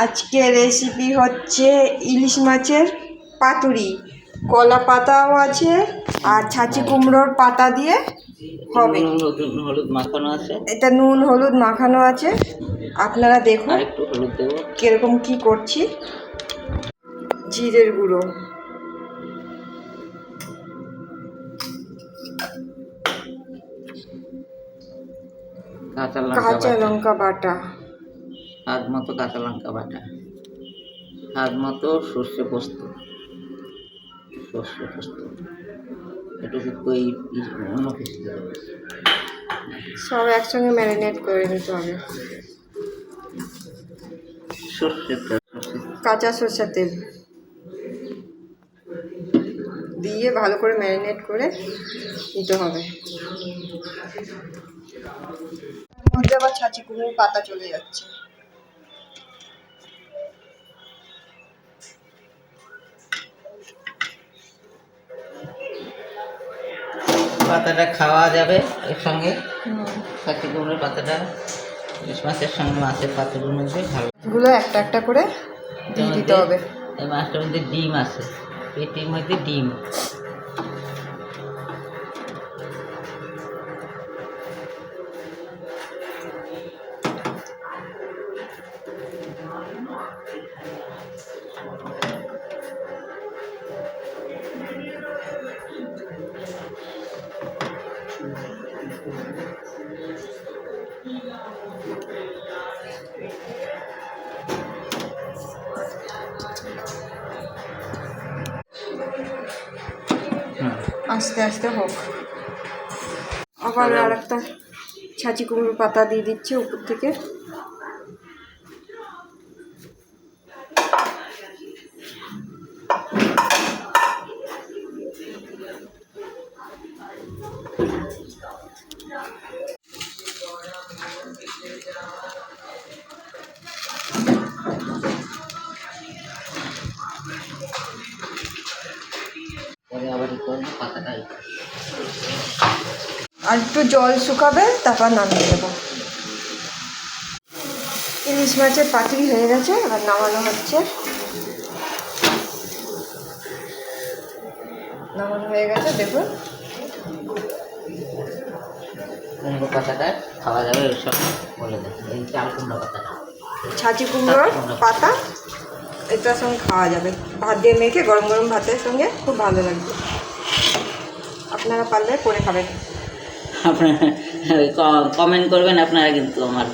আজকে রেসিপি হচ্ছে ইলিশ মাছের পাতুরি, কলা পাতাও আছে আর ছাঁচি কুমড়োর পাতা দিয়ে হবে। হলুদ মাখানো আছে, এটা নুন হলুদ মাখানো আছে। আপনারা দেখুন একটু হলুদ দেবো, কিরকম কি করছি। জিরের গুঁড়ো, কাঁচা লঙ্কা বাটা, স্বাদ মতো কাঁচা লঙ্কা বাটা, স্বাদ মতো সর্ষে পোস্ত, এটুকু অন্য কিছু দেবে। সব একসঙ্গে ম্যারিনেট করে নিতে হবে। কাঁচা সরষের তেল দিয়ে ভালো করে ম্যারিনেট করে নিতে হবে। মধ্যে আবার ছাঁচি কুমড়োর পাতা চলে যাচ্ছে। পাতাটা খাওয়া যাবে এর সঙ্গে, ছাঁচি কুমড়োর পাতাটা ইলিশ মাছের সঙ্গে মাছের পাতাগুলোর মধ্যে ভালো। এগুলো একটা একটা করে দিয়ে দিতে হবে। এই মাছটার মধ্যে ডিম আছে, পেটির মধ্যে ডিম। আস্তে আস্তে হোক। আবার আর একটা ছাঁচি কুমড়োর পাতা দিয়ে দিচ্ছে উপর থেকে। আর একটু জল শুকাবে, তারপর নামিয়ে দেবো। ইলিশ মাছের পাতুরি হয়ে গেছে, এবার নামানো হচ্ছে। নামানো হয়ে গেছে, দেখুন। কুমড়ো পাতাটা খাওয়া যাবে এর সঙ্গে, বলে দেন এই চাল কুমড়ো পাতাটা, ছাঁচি কুমড়োর পাতা এটার সঙ্গে খাওয়া যাবে। ভাত দিয়ে মেখে গরম গরম ভাতের সঙ্গে খুব ভালো লাগবে। আপনারা পারলে করে খাবেন। আপনারা কমেন্ট করবেন আপনারা কিন্তু আমার